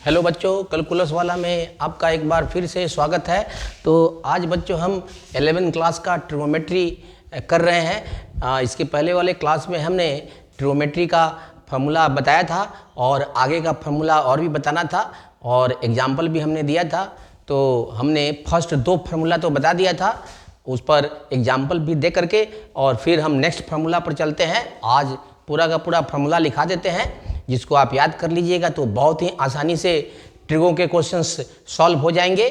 Hello बच्चों, calculus वाला में आपका एक बार फिर से स्वागत है। तो आज बच्चों हम 11वीं क्लास का ट्रिग्नोमेट्री कर रहे हैं। इसके पहले वाले क्लास में हमने ट्रिग्नोमेट्री का फार्मूला बताया था और आगे का फार्मूला और भी बताना था और एग्जाम्पल भी हमने दिया था। तो हमने फर्स्ट 2 फार्मूला तो बता दिया था, उस पर एग्जाम्पल भी दे करके और फिर हम नेक्स्ट फार्मूला पर चलते हैं। आज पूरा का पूरा फार्मूला लिखा देते हैं, जिसको आप याद कर लीजिएगा तो बहुत ही आसानी से ट्रिगो के क्वेश्चंस सॉल्व हो जाएंगे।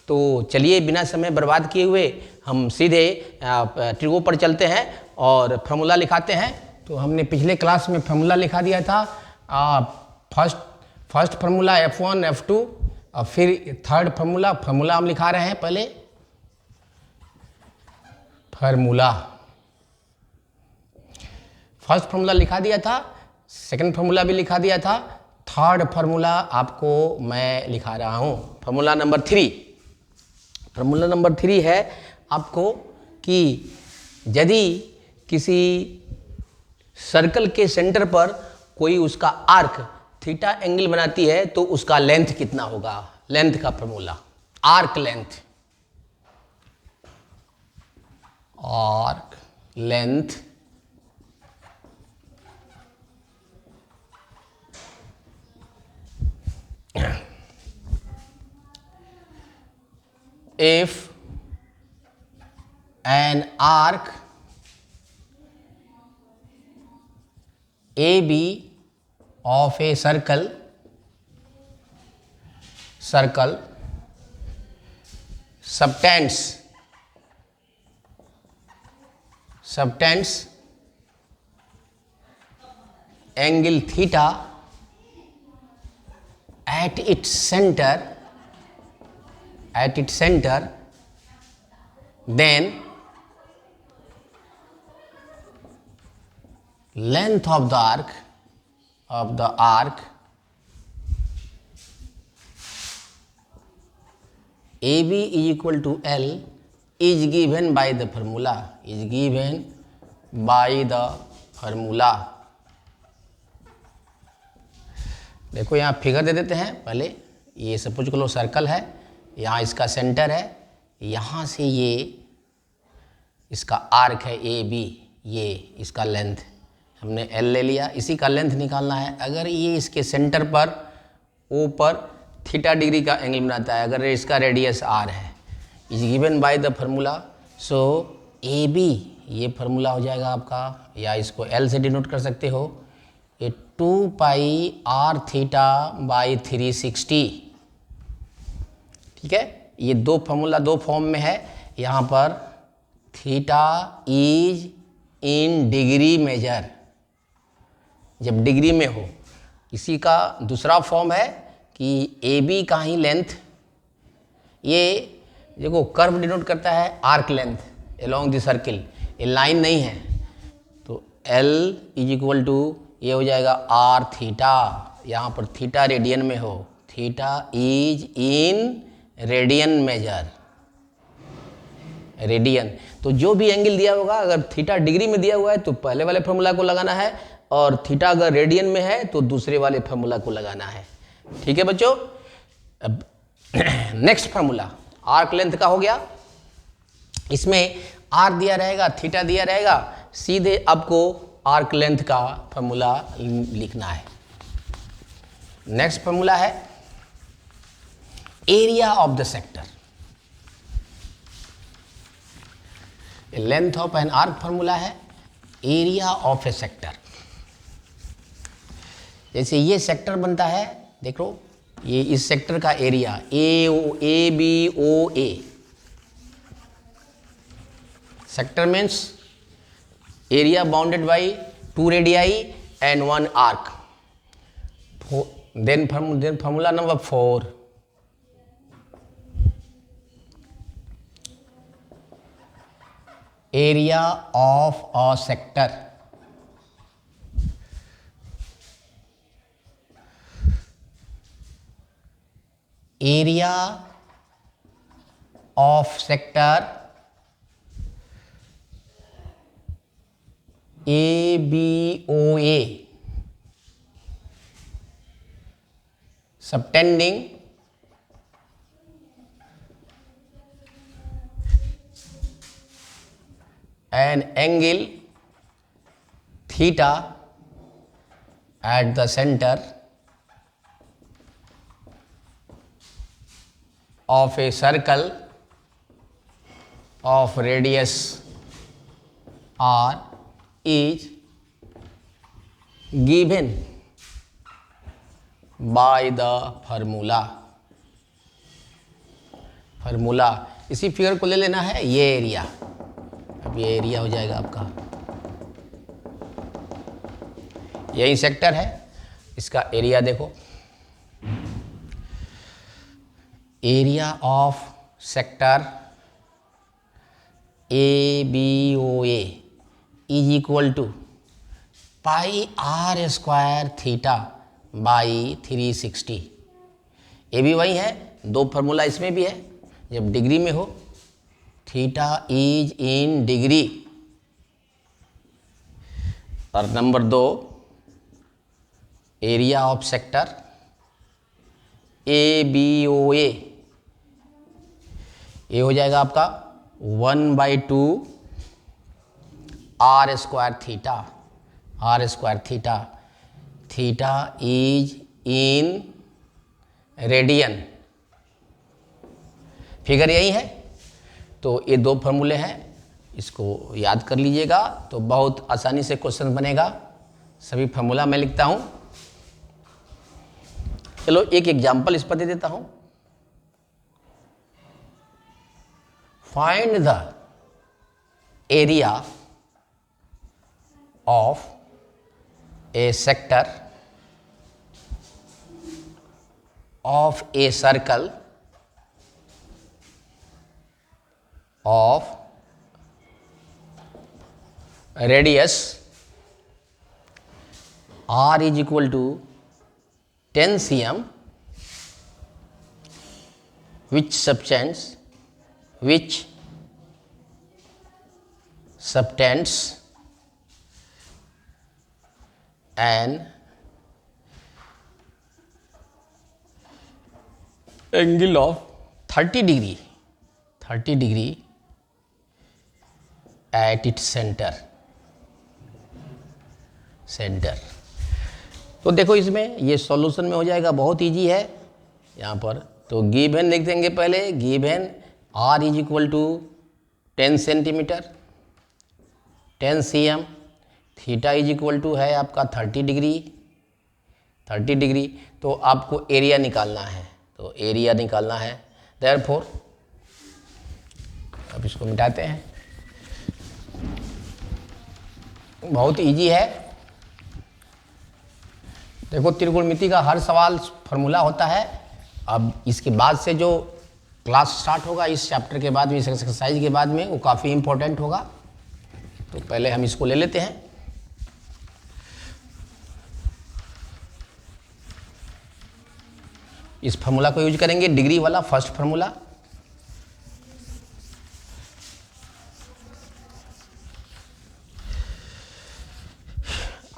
तो चलिए बिना समय बर्बाद किए हुए हम सीधे ट्रिगो पर चलते हैं और फार्मूला लिखाते हैं। तो हमने पिछले क्लास में फार्मूला लिखा दिया था, फर्स्ट फार्मूला F1 F2 और फिर थर्ड फार्मूला हम लिखा रहे हैं। पहले फर्स्ट फार्मूला लिखा दिया था, सेकंड फार्मूला भी लिखा दिया था, थर्ड फार्मूला आपको मैं लिखा रहा हूँ। फार्मूला नंबर 3 है आपको कि यदि किसी सर्कल के सेंटर पर कोई उसका आर्क थीटा एंगल बनाती है तो उसका लेंथ कितना होगा। लेंथ का formula, arc length if an arc AB of a circle subtends angle theta at its center, then length of the arc AB is equal to L is given by the formula। देखो यहाँ figure दे देते हैं। पहले ये suppose करो circle है, यहाँ इसका सेंटर है, यहाँ से ये इसका आर्क है AB, ये इसका लेंथ हमने L ले लिया, इसी का लेंथ निकालना है। अगर ये इसके सेंटर पर O पर थीटा डिग्री का एंगल बनाता है, अगर इसका रेडियस R है, is given by the formula. So AB ये फार्मूला हो जाएगा आपका, या इसको L से डिनोट कर सकते हो, ये 2 पाई R थीटा बाई 360। ठीक है, ये 2 फार्मूला 2 फॉर्म में है। यहाँ पर theta is in degree measure, जब डिग्री में हो। इसी का दूसरा फॉर्म है कि AB का ही लेंथ, ये देखो कर्व डिनोट करता है arc length along the circle, ये लाइन नहीं है। तो L इज इक्वल टू ये हो जाएगा R थीटा, यहाँ पर थीटा रेडियन में हो, theta is in radian major, radian. तो जो भी एंगल दिया होगा, अगर थीटा डिग्री में दिया हुआ है तो पहले वाले फार्मूला को लगाना है, और थीटा अगर रेडियन में है तो दूसरे वाले फार्मूला को लगाना है। ठीक है बच्चों। अब नेक्स्ट फार्मूला आर्क लेंथ का हो गया। इसमें आर दिया रहेगा, थीटा दिया रहेगा, सीधे आपको आर्क लेंथ का फार्मूला लिखना है। नेक्स्ट फार्मूला है area of the sector. Length of an arc formula है एरिया ऑफ ए सेक्टर। जैसे ये सेक्टर बनता है, देखो ये इस सेक्टर का area ABOA। Sector means area bounded by 2 radii and 1 arc. Then formula number 4, area of a sector. Area of sector ABOA subtending an angle theta at the center of a circle of radius r is given by the formula। इसी figure को ले लेना है, ये area, अब ये area हो जाएगा आपका, यही सेक्टर है, इसका एरिया देखो, area of sector ABOA is equal to pi are square theta by 360। ये भी वही है, दो फार्मूला इसमें भी है, जब डिग्री में हो, थीटा इज इन डिग्री, और number 2 area of sector ABOA, ये हो जाएगा आपका 1/2 are square theta, theta is in radian, figure यही है। तो ये दो फार्मूले हैं, इसको याद कर लीजिएगा तो बहुत आसानी से क्वेश्चन बनेगा। सभी फार्मूला मैं लिखता हूं, चलो एक एग्जांपल इस पर दे देता हूं। Find the area of A sector of a circle of radius r is equal to 10 cm, which subtends an angle of 30 degree at its center। तो देखो इसमें ये सॉल्यूशन में हो जाएगा, बहुत इजी है यहाँ पर। तो गिवन लिख देंगे पहले, given r is equal to 10 centimetre 10 cm, theta is equal to है आपका 30 डिग्री। तो आपको एरिया निकालना है, तो एरिया निकालना है, देयरफॉर अब इसको मिटाते हैं, बहुत इजी है। देखो त्रिकोणमिति का हर सवाल फार्मूला होता है। अब इसके बाद से जो क्लास स्टार्ट होगा, इस चैप्टर के बाद में, इस एक्सरसाइज के बाद में, वो काफ़ी इम्पोर्टेंट होगा। तो पहले हम इसको ले लेते हैं। इस फार्मूला को यूज करेंगे, डिग्री वाला फर्स्ट फार्मूला।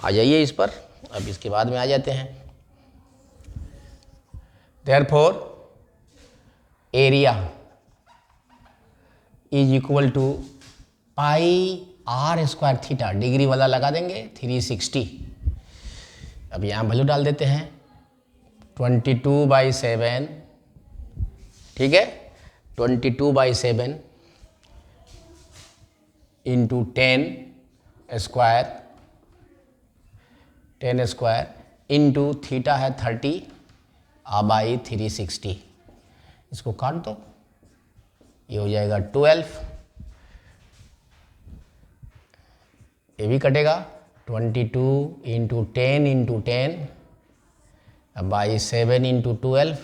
आ जाइए इस पर, अब इसके बाद में आ जाते हैं। Therefore area is equal to pi are square theta, degree वाला लगा देंगे 360। अब यहाँ वैल्यू डाल देते हैं 22/7, ठीक है, 22/7 इंटू 10 स्क्वायर इंटू थीटा है 30 बाई 360। इसको काट दो, ये हो जाएगा 12, ये भी कटेगा 22 इंटू 10 बाई 7 इंटू 12,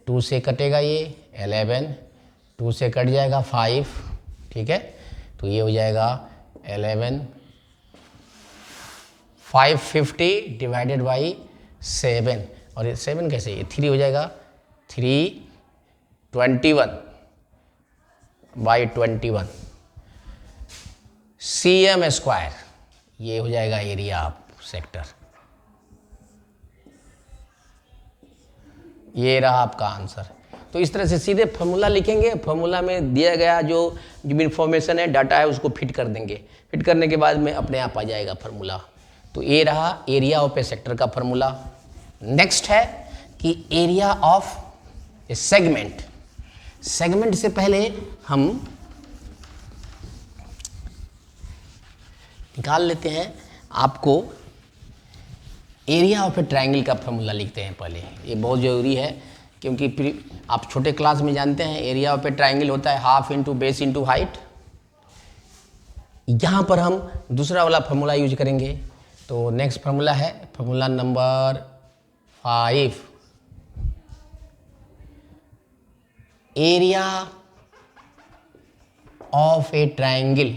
2 से कटेगा ये 11, 2 से कट जाएगा 5, ठीक है। तो ये हो जाएगा 11, 550 डिवाइडेड बाई 7, और ये 7 कैसे, ये 3 हो जाएगा 321/21 cm स्क्वायर, ये हो जाएगा एरिया ऑफ सेक्टर। ये रहा आपका आंसर। तो इस तरह से सीधे फार्मूला लिखेंगे, फार्मूला में दिया गया जो इन्फॉर्मेशन है, डाटा है, उसको फिट कर देंगे। फिट करने के बाद में अपने आप आ जाएगा फार्मूला। तो ये रहा एरिया ऑफ ए सेक्टर का फार्मूला। नेक्स्ट है कि area of A segment. Segment से पहले हम निकाल लेते हैं, आपको एरिया ऑफ ए ट्रायंगल का फार्मूला लिखते हैं पहले। ये बहुत ज़रूरी है, क्योंकि आप छोटे क्लास में जानते हैं एरिया ऑफ ए ट्रायंगल होता है half into base into height. यहाँ पर हम दूसरा वाला फार्मूला यूज करेंगे। तो नेक्स्ट फार्मूला है formula number 5, area of A triangle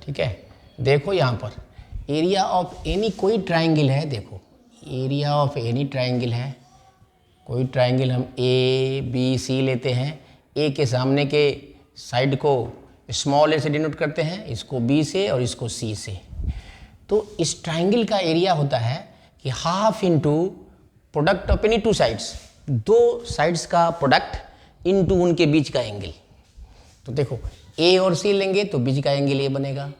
ठीक है। देखो यहाँ पर एरिया ऑफ एनी कोई ट्रायंगल है, देखो एरिया ऑफ एनी ट्रायंगल है, कोई ट्रायंगल हम ए बी सी लेते हैं। ए के सामने के साइड को स्मॉल ए से डिनोट करते हैं, इसको बी से और इसको सी से। तो इस ट्रायंगल का एरिया होता है कि half into product of any two sides, दो साइड्स का प्रोडक्ट इंटू उनके बीच का एंगल। तो देखो ए और सी लेंगे तो बीच का एंगल ये बनेगा,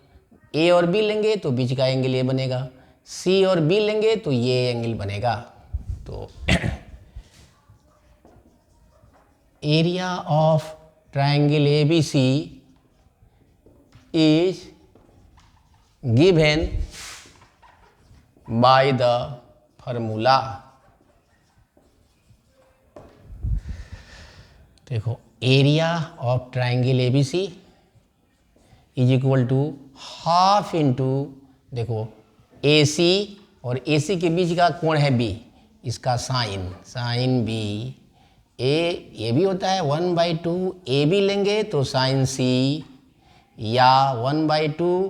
ए और बी लेंगे तो बीच का एंगल ये बनेगा, सी और बी लेंगे तो ये एंगल बनेगा। तो area of triangle ABC is given by the formula। देखो area of triangle ABC is equal to half into, देखो AC और AC के बीच का कोण है B, इसका साइन B। ये भी होता है 1/2 AB लेंगे तो साइन C, या 1/2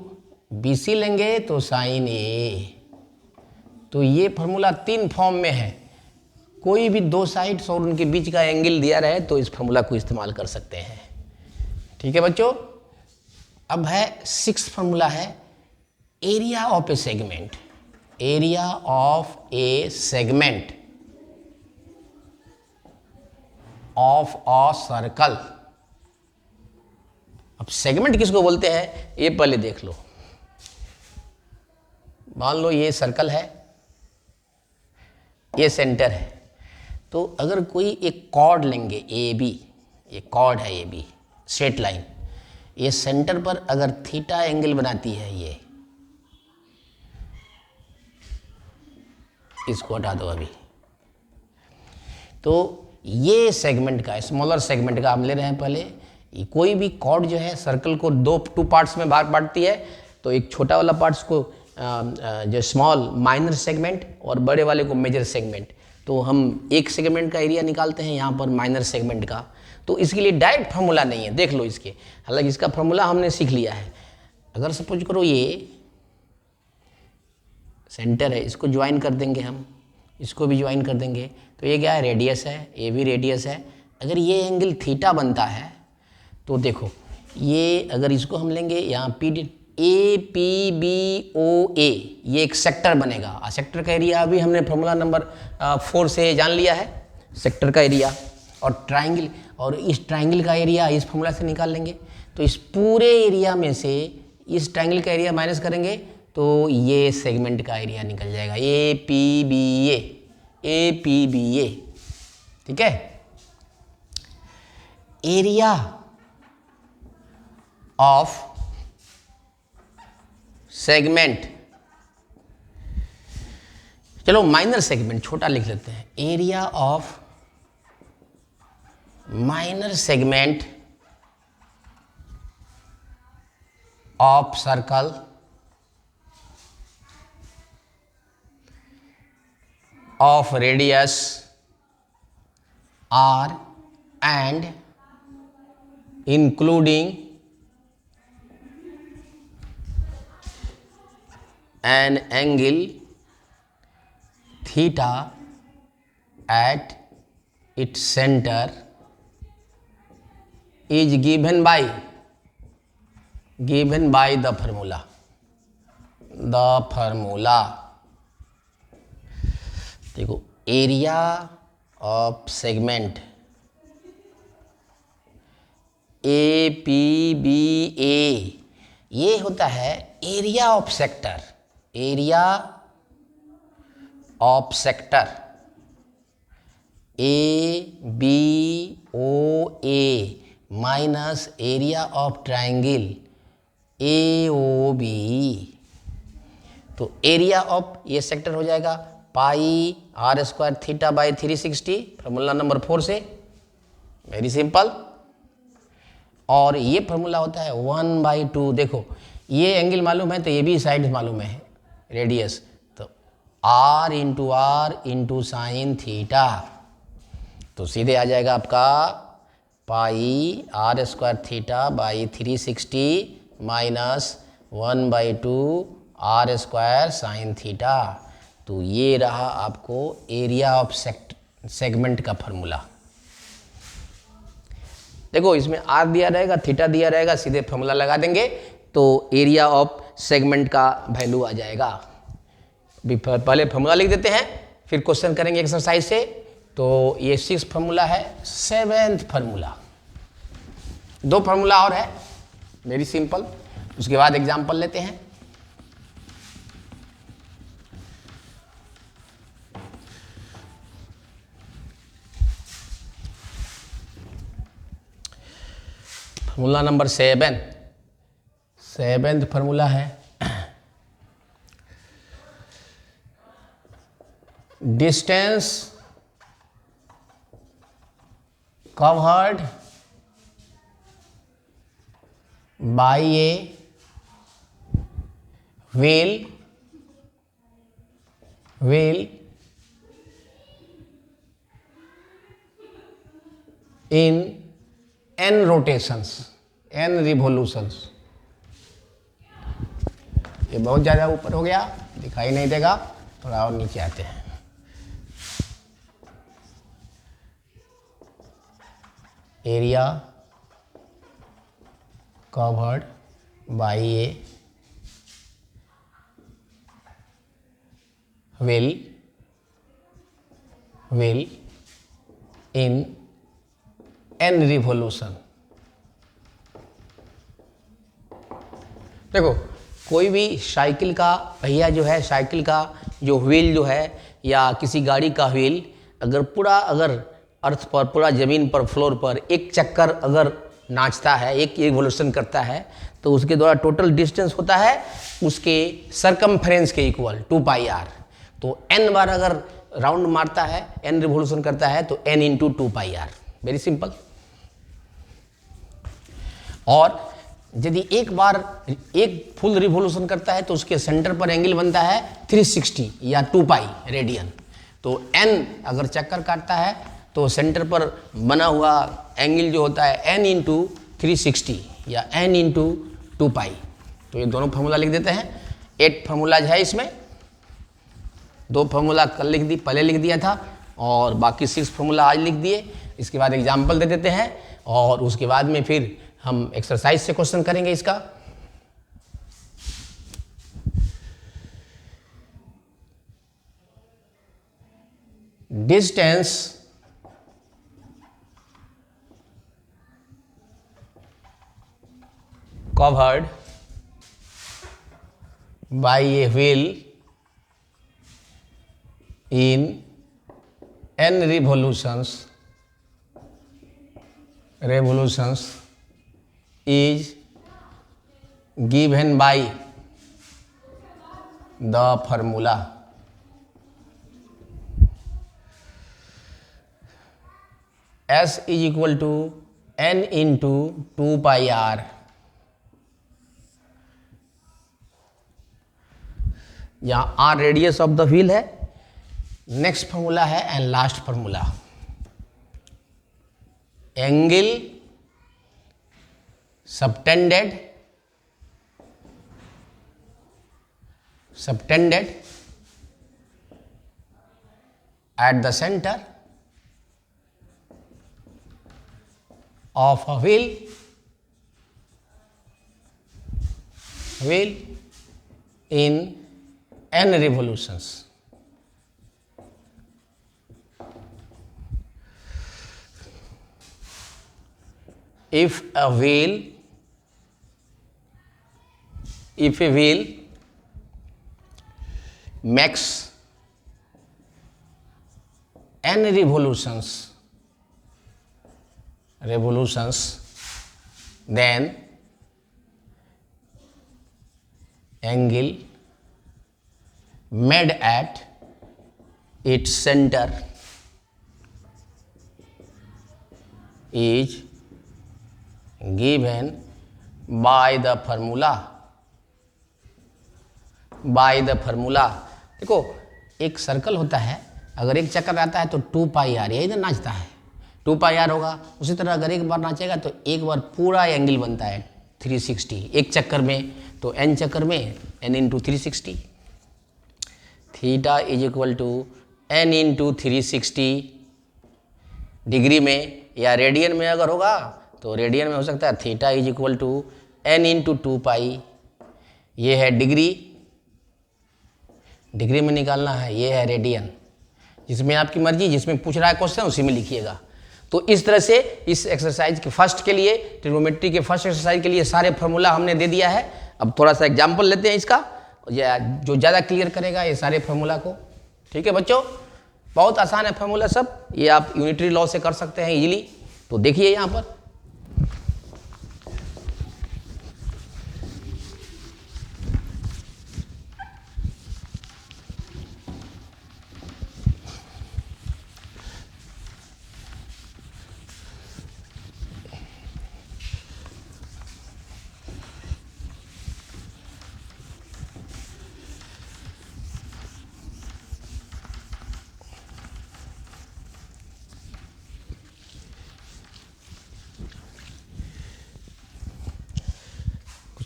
BC लेंगे तो साइन A। तो ये फार्मूला 3 फॉर्म में है। कोई भी दो साइड्स और उनके बीच का एंगल दिया रहे तो इस फार्मूला को इस्तेमाल कर सकते हैं। ठीक है बच्चों। अब है 6th फार्मूला है area of A segment. Area of A segment of a circle. अब सेगमेंट किसको बोलते हैं ये पहले देख लो। मान लो ये सर्कल है, ये सेंटर है। तो अगर कोई एक कॉर्ड लेंगे AB, ये कॉर्ड है AB स्ट्रेट लाइन, ये सेंटर पर अगर थीटा एंगल बनाती है, ये इसको हटा दो अभी। तो ये सेगमेंट का, स्मॉलर सेगमेंट का हम ले रहे हैं पहले। कोई भी कॉर्ड जो है सर्कल को टू पार्ट्स में बांटती है। तो एक छोटा वाला पार्ट्स को जो स्मॉल माइनर सेगमेंट और बड़े वाले को मेजर सेगमेंट। तो हम एक सेगमेंट का एरिया निकालते हैं यहाँ पर माइनर सेगमेंट का। तो इसके लिए डायरेक्ट फार्मूला नहीं है, देख लो इसके। हालांकि इसका फार्मूला हमने सीख लिया है। अगर सपोज करो ये सेंटर है, इसको ज्वाइन कर देंगे हम, इसको भी ज्वाइन कर देंगे। तो ये क्या है, रेडियस है, ये भी रेडियस है। अगर ये एंगल थीटा बनता है तो देखो ये अगर इसको हम लेंगे यहाँ APBOA, ये एक सेक्टर बनेगा। सेक्टर का एरिया अभी हमने फार्मूला नंबर 4 से जान लिया है, सेक्टर का एरिया। और ट्रायंगल, और इस ट्रायंगल का एरिया इस फार्मूला से निकाल लेंगे। तो इस पूरे एरिया में से इस ट्रायंगल का एरिया माइनस करेंगे तो ये सेगमेंट का एरिया निकल जाएगा, APBA। ठीक है। एरिया ऑफ सेगमेंट, चलो माइनर सेगमेंट छोटा लिख लेते हैं। Area of minor segment of circle of radius r and including an angle theta at its center is given by the formula। The formula. देखो, area of segment A P B A, ये होता है area of sector, area of sector A B O A minus area of triangle A O B. तो area of ये sector हो जाएगा pi are square theta by 360, formula number 4 से, very simple. और ये फॉर्मूला होता है 1/2। देखो, ये एंगल मालूम है तो ये भी साइड मालूम है, रेडियस, तो r इंटू साइन थीटा, तो सीधे आ जाएगा आपका pi are square theta by 360 minus 1/2 are square sine theta. तो ये रहा आपको एरिया ऑफ सेगमेंट का फॉर्मूला। देखो, इसमें आर दिया रहेगा, थीटा दिया रहेगा, सीधे फॉर्मूला लगा देंगे तो एरिया ऑफ सेगमेंट का वैल्यू आ जाएगा। अभी पहले फॉर्मूला लिख देते हैं, फिर क्वेश्चन करेंगे एक्सरसाइज से। तो ये 6 फॉर्मूला है, 7th फॉर्मूला, 2 फॉर्मूला और है, वेरी सिंपल। उसके बाद एग्जाम्पल लेते हैं। फॉर्मूला नंबर 7th फॉर्मूला है distance covered by A wheel in n rotations, n revolutions। ये बहुत ज़्यादा ऊपर हो गया, दिखाई नहीं देगा, थोड़ा और नीचे आते हैं। Area covered by A wheel in n revolution. देखो, कोई भी साइकिल का पहिया जो है, साइकिल का जो व्हील जो है, या किसी गाड़ी का व्हील, अगर अर्थ पर, पूरा ज़मीन पर, फ्लोर पर एक चक्कर अगर नाचता है, एक रिवोल्यूशन करता है, तो उसके द्वारा टोटल डिस्टेंस होता है उसके सरकमफ्रेंस के इक्वल 2πr। तो n बार अगर राउंड मारता है, n रिवोल्यूशन करता है, तो n into 2πr, very simple. और यदि एक बार एक फुल रिवोल्यूशन करता है तो उसके सेंटर पर एंगल बनता है 360 या 2π रेडियन। तो n अगर चक्कर काटता है तो सेंटर पर बना हुआ एंगल जो होता है n इंटू 360 या n इंटू 2π। तो ये दोनों फार्मूला लिख देते हैं। 8 फार्मूलाज है इसमें, 2 फार्मूला कल पहले लिख दिया था, और बाकी 6 फार्मूला आज लिख दिए। इसके बाद एग्जाम्पल दे देते हैं, और उसके बाद में फिर हम एक्सरसाइज से क्वेश्चन करेंगे इसका। Distance covered by a wheel in n revolutions is given by the formula S is equal to n into 2πr। यहाँ r radius of the wheel है। नेक्स्ट फॉर्मूला है and last formula, angle subtended at the center of a wheel in n revolutions. If a wheel makes n revolutions, then angle made at its center is given by the formula. देखो, एक circle होता है, अगर एक चक्कर आता है तो 2 पाई आर, ये इधर नाचता है, 2 पाई आर होगा। उसी तरह अगर एक बार नाचेगा तो एक बार पूरा एंगल बनता है 360 एक चक्कर में, तो n चक्कर में n into 360, theta is equal to n into 360 degree में, या रेडियन में अगर होगा तो रेडियन में हो सकता है theta is equal to n into 2 pi. ये है डिग्री में निकालना है, ये है रेडियन, जिसमें आपकी मर्जी, जिसमें पूछ रहा है क्वेश्चन उसी में लिखिएगा। तो इस तरह से इस एक्सरसाइज के फर्स्ट के लिए, ट्रिग्नोमेट्री के फर्स्ट एक्सरसाइज के लिए सारे फार्मूला हमने दे दिया है। अब थोड़ा सा एग्जाम्पल लेते हैं इसका, या जो ज़्यादा क्लियर करेगा ये सारे फार्मूला को। ठीक है बच्चों, बहुत आसान है फार्मूला सब, ये आप यूनिटरी लॉ से कर सकते हैं इजीली। तो देखिए यहाँ पर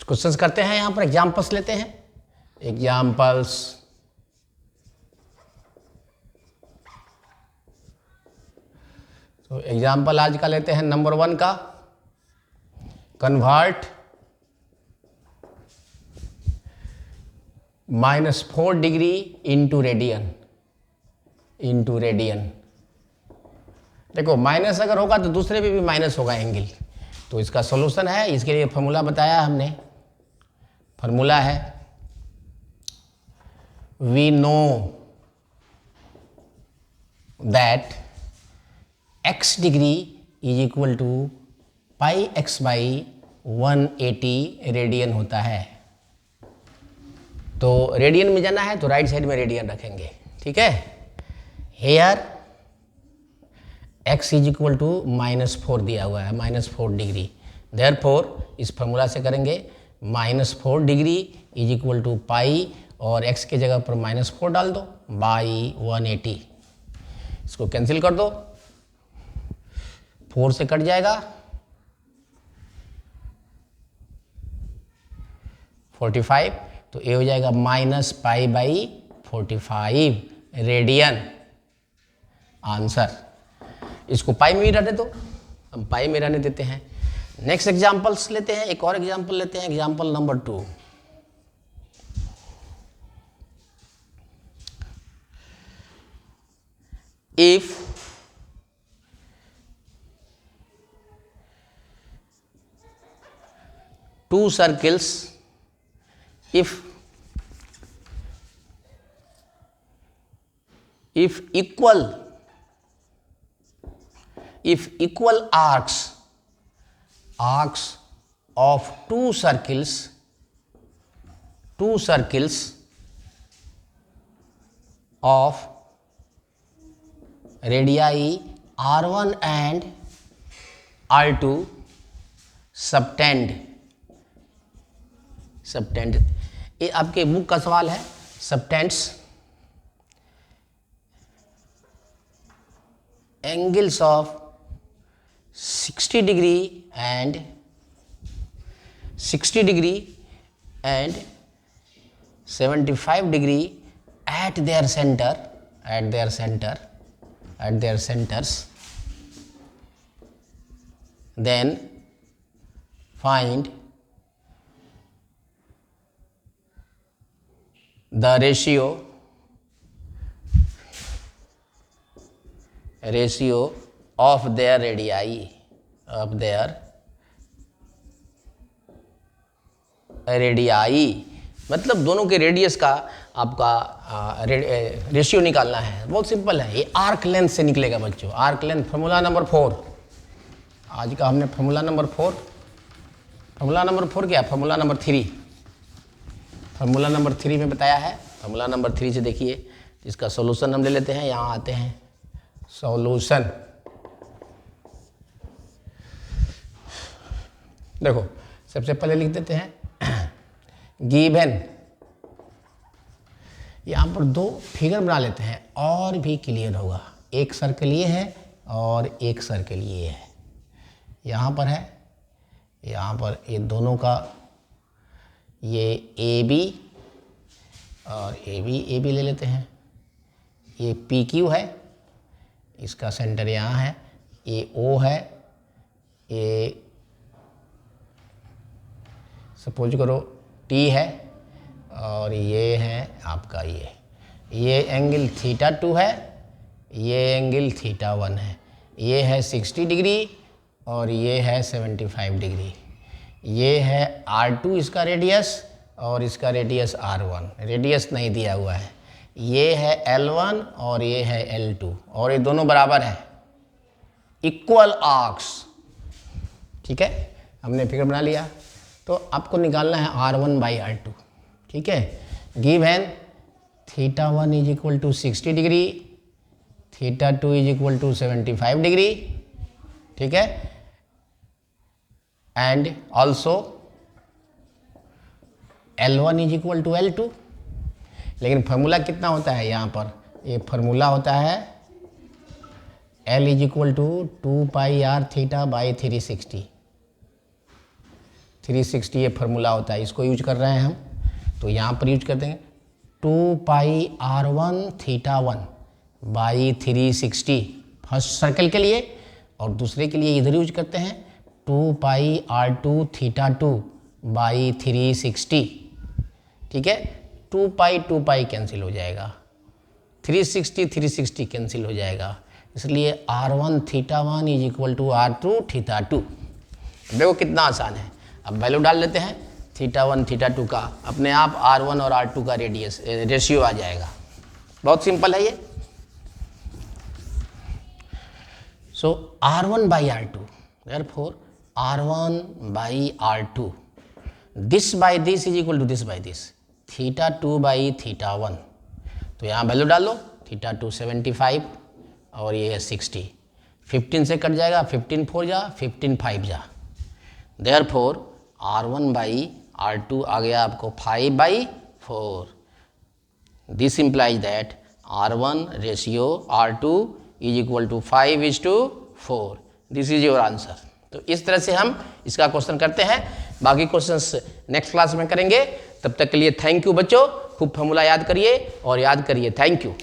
क्वेश्चंस करते हैं, यहाँ पर एग्जाम्पल्स लेते हैं। एग्जाम्पल्स, तो एग्जाम्पल आज का लेते हैं नंबर 1 का, कन्वर्ट -4 डिग्री इंटू रेडियन। देखो माइनस अगर होगा तो दूसरे पे भी माइनस होगा एंगल, तो इसका सॉल्यूशन है, इसके लिए फॉर्मूला बताया हमने। फॉर्मूला है, we know that x degree is equal to pi x by 180 radian होता है। तो रेडियन में जाना है तो राइट साइड में रेडियन रखेंगे, ठीक है। Here x is equal to -4 दिया हुआ है, -4 डिग्री, देयरफॉर इस फॉर्मूला से करेंगे -4 डिग्री इज इक्वल टू पाई, और x के जगह पर -4 डाल दो, बाई 180। इसको कैंसिल कर दो, 4 से कट जाएगा, 45, तो ये हो जाएगा -पाई/45 रेडियन आंसर। इसको पाई में ही रहने दो, हम पाई में रहने देते हैं। नेक्स्ट एग्जाम्पल्स लेते हैं, एक और एग्जाम्पल लेते हैं, example number 2। If two circles, if equal arcs of two circles of radii r1 and r2 subtend, ये आपके बुक का सवाल है। Subtends angles of 60 degree and 75 degree at their centers, then find the ratio of their radii, मतलब दोनों के radius का आपका रेशियो निकालना है। बहुत सिंपल है, ये आर्क लेंथ से निकलेगा बच्चों। आर्क लेंथ फॉर्मूला नंबर 4, आज का हमने फॉर्मूला नंबर 4, फॉर्मूला नंबर 4 क्या, फॉर्मूला नंबर 3, फॉर्मूला नंबर 3 में बताया है। फॉर्मूला नंबर 3 से देखिए, इसका सॉल्यूशन हम ले लेते हैं। यहाँ आते हैं सॉल्यूशन, देखो सबसे पहले लिख देते हैं गिवन, यहाँ पर दो फिगर बना लेते हैं और भी क्लियर होगा। एक सर्कल ये है और एक सर्कल ये है, यहाँ पर है, यहाँ पर ये दोनों का ये ए बी और ए बी ले लेते हैं। ये पी क्यू है, इसका सेंटर यहाँ है, ये ओ है, ये सपोज करो टी है, और ये है आपका ये एंगल थीटा 2 है, ये एंगल थीटा 1 है, ये है 60 डिग्री और ये है 75 डिग्री। ये है R2 इसका रेडियस और इसका रेडियस R1, रेडियस नहीं दिया हुआ है। ये है L1 और ये है L2 और ये दोनों बराबर हैं, इक्वल आर्क्स। ठीक है, हमने फिगर बना लिया। तो आपको निकालना है R1 बाई R2। ठीक है, given theta 1 is equal to 60 degree, theta 2 is equal to 75 degree. ठीक है, and also L1 is equal to L2। लेकिन फार्मूला कितना होता है यहाँ पर, ये फार्मूला होता है L is equal to 2 pi R theta by 360। 360 ये फार्मूला होता है, इसको यूज कर रहे हैं हम, तो यहाँ पर यूज कर देंगे 2 पाई R1 theta 1 by 360 first circle के लिए, और दूसरे के लिए इधर यूज करते हैं 2 पाई R2 थीटा 2 बाई 360। ठीक है, 2 पाई कैंसिल हो जाएगा, 360 कैंसिल हो जाएगा, इसलिए R1 theta 1 is equal to R2 theta 2। देखो कितना आसान है। अब वैल्यू डाल लेते हैं थीटा 1 थीटा 2 का, अपने आप R1 और R2 का रेशियो आ जाएगा। बहुत सिंपल है ये। So R1 by R2, therefore R1 by R2, this by this is equal to this by this, theta 2 by theta 1। तो यहाँ वैल्यू डाल लो, थीटा 2 75 और ये है 60, 15 से कट जाएगा, 15 4 जा, 15 5 जा, देयरफॉर R1 बाई R2 आ गया आपको 5 by 4। This implies that R1 ratio R2 is equal to 5:4। This is your answer. तो इस तरह से हम इसका क्वेश्चन करते हैं। बाकी क्वेश्चंस नेक्स्ट क्लास में करेंगे। तब तक के लिए थैंक यू बच्चों, खूब फॉर्मूला याद करिए और याद करिए। Thank you.